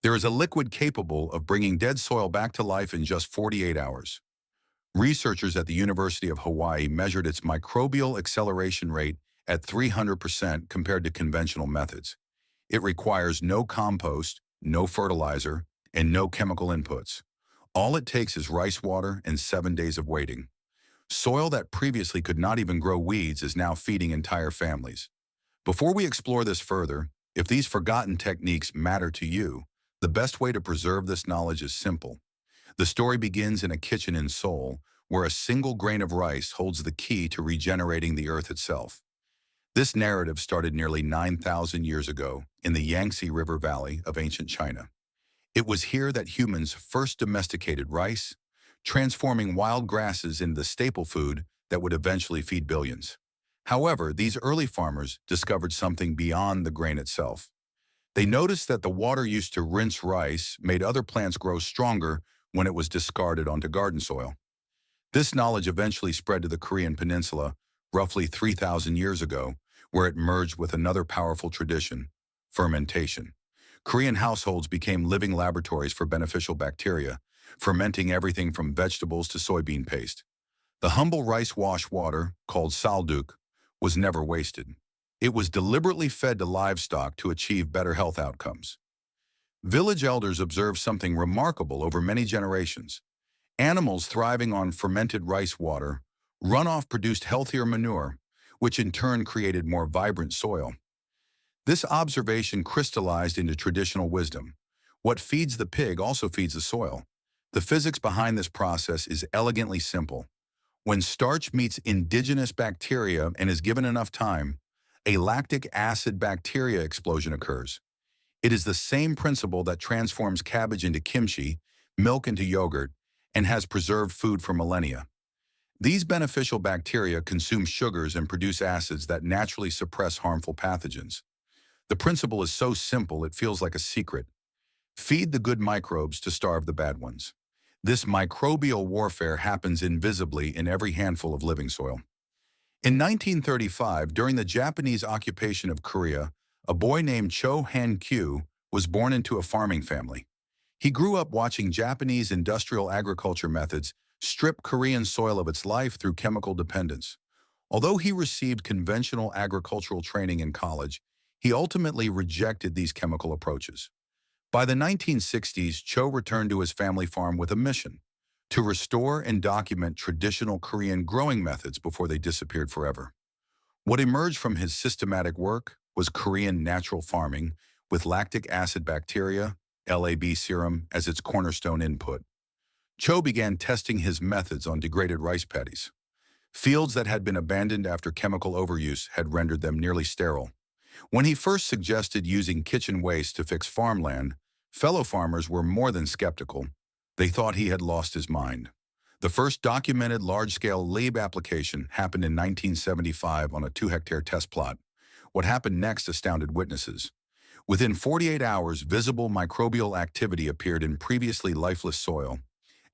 There is a liquid capable of bringing dead soil back to life in just 48 hours. Researchers at the University of Hawaii measured its microbial acceleration rate at 300% compared to conventional methods. It requires no compost, no fertilizer, and no chemical inputs. All it takes is rice water and 7 days of waiting. Soil that previously could not even grow weeds is now feeding entire families. Before we explore this further, if these forgotten techniques matter to you, the best way to preserve this knowledge is simple. The story begins in a kitchen in Seoul, where a single grain of rice holds the key to regenerating the earth itself. This narrative started nearly 9,000 years ago in the Yangtze River Valley of ancient China. It was here that humans first domesticated rice, transforming wild grasses into the staple food that would eventually feed billions. However, these early farmers discovered something beyond the grain itself. They noticed that the water used to rinse rice made other plants grow stronger when it was discarded onto garden soil. This knowledge eventually spread to the Korean peninsula roughly 3,000 years ago, where it merged with another powerful tradition, fermentation. Korean households became living laboratories for beneficial bacteria, fermenting everything from vegetables to soybean paste. The humble rice wash water, called salduk, was never wasted. It was deliberately fed to livestock to achieve better health outcomes. Village elders observed something remarkable over many generations. Animals thriving on fermented rice water, runoff produced healthier manure, which in turn created more vibrant soil. This observation crystallized into traditional wisdom. What feeds the pig also feeds the soil. The physics behind this process is elegantly simple. When starch meets indigenous bacteria and is given enough time, a lactic acid bacteria explosion occurs. It is the same principle that transforms cabbage into kimchi, milk into yogurt, and has preserved food for millennia. These beneficial bacteria consume sugars and produce acids that naturally suppress harmful pathogens. The principle is so simple it feels like a secret. Feed the good microbes to starve the bad ones. This microbial warfare happens invisibly in every handful of living soil. In 1935, during the Japanese occupation of Korea, a boy named Cho Han-kyu was born into a farming family. He grew up watching Japanese industrial agriculture methods strip Korean soil of its life through chemical dependence. Although he received conventional agricultural training in college, he ultimately rejected these chemical approaches. By the 1960s, Cho returned to his family farm with a mission: to restore and document traditional Korean growing methods before they disappeared forever. What emerged from his systematic work was Korean natural farming, with lactic acid bacteria, LAB serum, as its cornerstone input. Cho began testing his methods on degraded rice paddies. Fields that had been abandoned after chemical overuse had rendered them nearly sterile. When he first suggested using kitchen waste to fix farmland, fellow farmers were more than skeptical. They thought he had lost his mind. The first documented large-scale LAB application happened in 1975 on a 2-hectare test plot. What happened next astounded witnesses. Within 48 hours, visible microbial activity appeared in previously lifeless soil.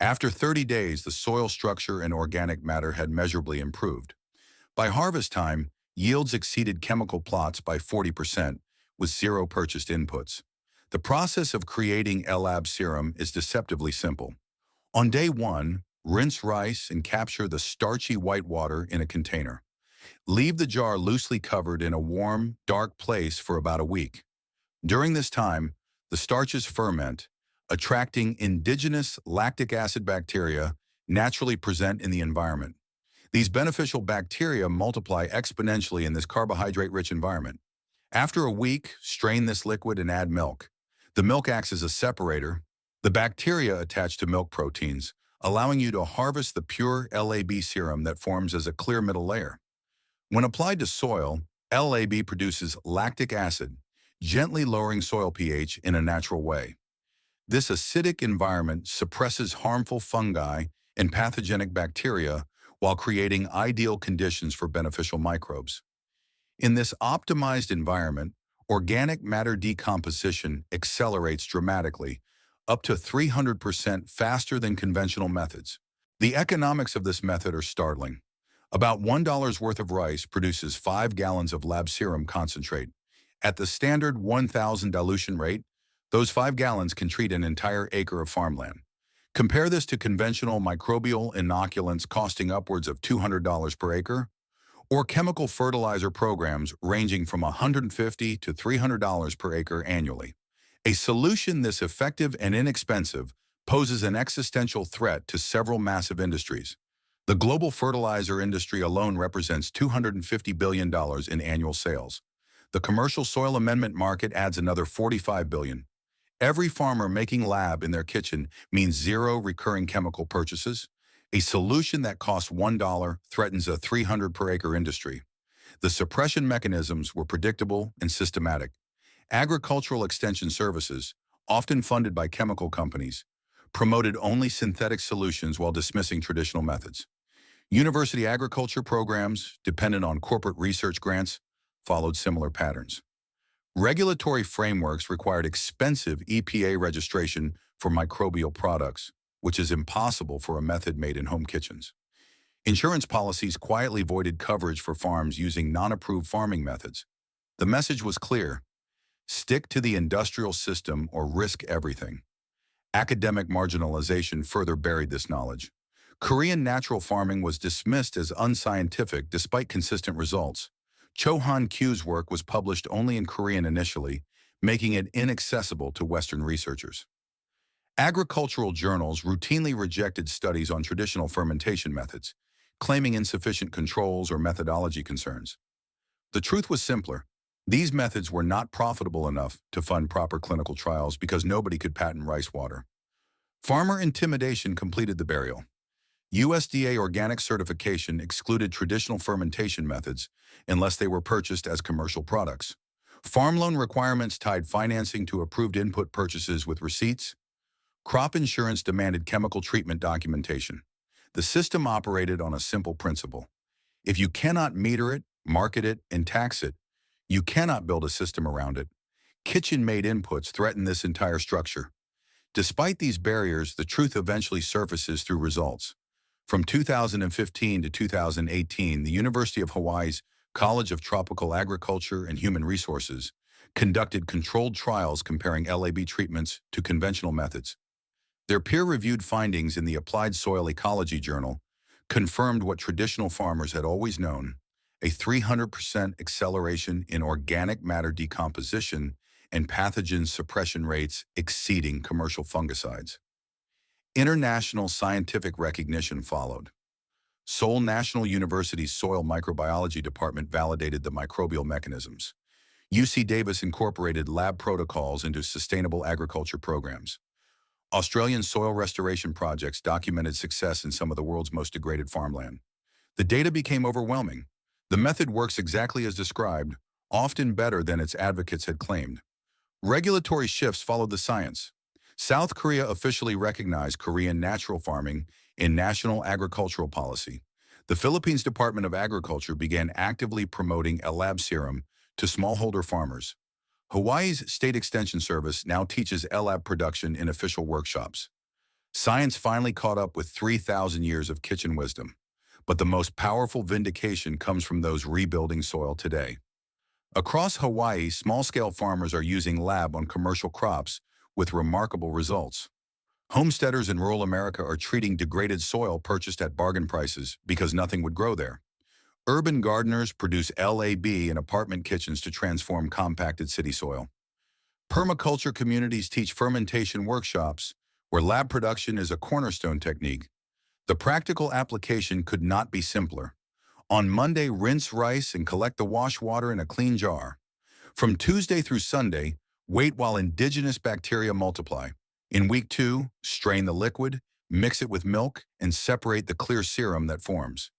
After 30 days, the soil structure and organic matter had measurably improved. By harvest time, yields exceeded chemical plots by 40%, with zero purchased inputs. The process of creating LAB serum is deceptively simple. On day 1, rinse rice and capture the starchy white water in a container. Leave the jar loosely covered in a warm, dark place for about a week. During this time, the starches ferment, attracting indigenous lactic acid bacteria naturally present in the environment. These beneficial bacteria multiply exponentially in this carbohydrate-rich environment. After a week, strain this liquid and add milk. The milk acts as a separator. The bacteria attach to milk proteins, allowing you to harvest the pure LAB serum that forms as a clear middle layer. When applied to soil, LAB produces lactic acid, gently lowering soil pH in a natural way. This acidic environment suppresses harmful fungi and pathogenic bacteria while creating ideal conditions for beneficial microbes. In this optimized environment, organic matter decomposition accelerates dramatically, up to 300% faster than conventional methods. The economics of this method are startling. About $1 worth of rice produces 5 gallons of lab serum concentrate. At the standard 1,000 dilution rate, Those 5 gallons can treat an entire acre of farmland. Compare this to conventional microbial inoculants costing upwards of $200 per acre, or chemical fertilizer programs ranging from $150 to $300 per acre annually. A solution this effective and inexpensive poses an existential threat to several massive industries. The global fertilizer industry alone represents $250 billion in annual sales. The commercial soil amendment market adds another $45 billion. Every farmer making lab in their kitchen means zero recurring chemical purchases. A solution that costs $1 threatens a 300 per acre industry. The suppression mechanisms were predictable and systematic. Agricultural extension services, often funded by chemical companies, promoted only synthetic solutions while dismissing traditional methods. University agriculture programs, dependent on corporate research grants, followed similar patterns. Regulatory frameworks required expensive EPA registration for microbial products, which is impossible for a method made in home kitchens. Insurance policies quietly voided coverage for farms using non-approved farming methods. The message was clear: stick to the industrial system or risk everything. Academic marginalization further buried this knowledge. Korean natural farming was dismissed as unscientific despite consistent results. Cho Han-kyu's work was published only in Korean initially, making it inaccessible to Western researchers. Agricultural journals routinely rejected studies on traditional fermentation methods, claiming insufficient controls or methodology concerns. The truth was simpler. These methods were not profitable enough to fund proper clinical trials because nobody could patent rice water. Farmer intimidation completed the burial. USDA organic certification excluded traditional fermentation methods unless they were purchased as commercial products. Farm loan requirements tied financing to approved input purchases with receipts. Crop insurance demanded chemical treatment documentation. The system operated on a simple principle. If you cannot meter it, market it, and tax it, you cannot build a system around it. Kitchen-made inputs threaten this entire structure. Despite these barriers, the truth eventually surfaces through results. From 2015 to 2018, the University of Hawaii's College of Tropical Agriculture and Human Resources conducted controlled trials comparing LAB treatments to conventional methods. Their peer-reviewed findings in the Applied Soil Ecology Journal confirmed what traditional farmers had always known: a 300% acceleration in organic matter decomposition and pathogen suppression rates exceeding commercial fungicides. International scientific recognition followed. Seoul National University's Soil Microbiology Department validated the microbial mechanisms. UC Davis incorporated lab protocols into sustainable agriculture programs. Australian soil restoration projects documented success in some of the world's most degraded farmland. The data became overwhelming. The method works exactly as described, often better than its advocates had claimed. Regulatory shifts followed the science. South Korea officially recognized Korean natural farming in national agricultural policy. The Philippines Department of Agriculture began actively promoting LAB serum to smallholder farmers. Hawaii's State Extension Service now teaches LAB production in official workshops. Science finally caught up with 3,000 years of kitchen wisdom. But the most powerful vindication comes from those rebuilding soil today. Across Hawaii, small-scale farmers are using lab on commercial crops with remarkable results. Homesteaders in rural America are treating degraded soil purchased at bargain prices because nothing would grow there. Urban gardeners produce LAB in apartment kitchens to transform compacted city soil. Permaculture communities teach fermentation workshops, where lab production is a cornerstone technique. The practical application could not be simpler. On Monday, rinse rice and collect the wash water in a clean jar. From Tuesday through Sunday, wait while indigenous bacteria multiply. In week 2, strain the liquid, mix it with milk, and separate the clear serum that forms.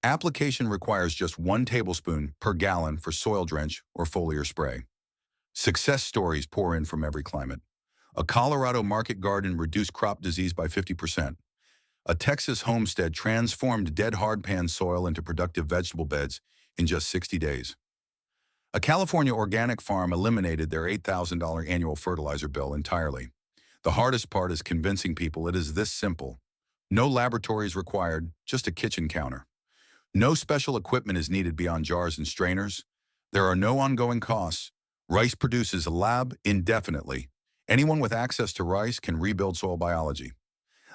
Application requires just 1 tablespoon per gallon for soil drench or foliar spray. Success stories pour in from every climate. A Colorado market garden reduced crop disease by 50%. A Texas homestead transformed dead hardpan soil into productive vegetable beds in just 60 days. A California organic farm eliminated their $8,000 annual fertilizer bill entirely. The hardest part is convincing people it is this simple. No laboratories required, just a kitchen counter. No special equipment is needed beyond jars and strainers. There are no ongoing costs. Rice produces lab indefinitely. Anyone with access to rice can rebuild soil biology.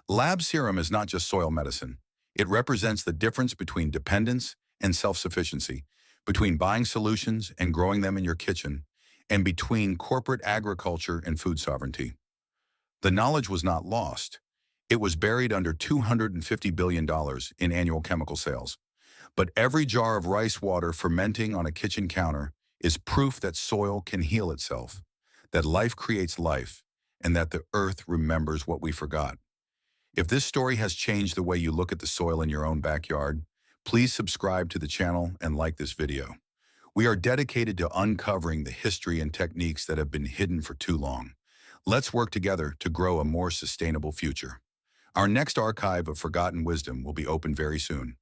Lab serum is not just soil medicine. It represents the difference between dependence and self-sufficiency, between buying solutions and growing them in your kitchen, and between corporate agriculture and food sovereignty. The knowledge was not lost. It was buried under $250 billion in annual chemical sales. But every jar of rice water fermenting on a kitchen counter is proof that soil can heal itself, that life creates life, and that the earth remembers what we forgot. If this story has changed the way you look at the soil in your own backyard, please subscribe to the channel and like this video. We are dedicated to uncovering the history and techniques that have been hidden for too long. Let's work together to grow a more sustainable future. Our next archive of forgotten wisdom will be open very soon.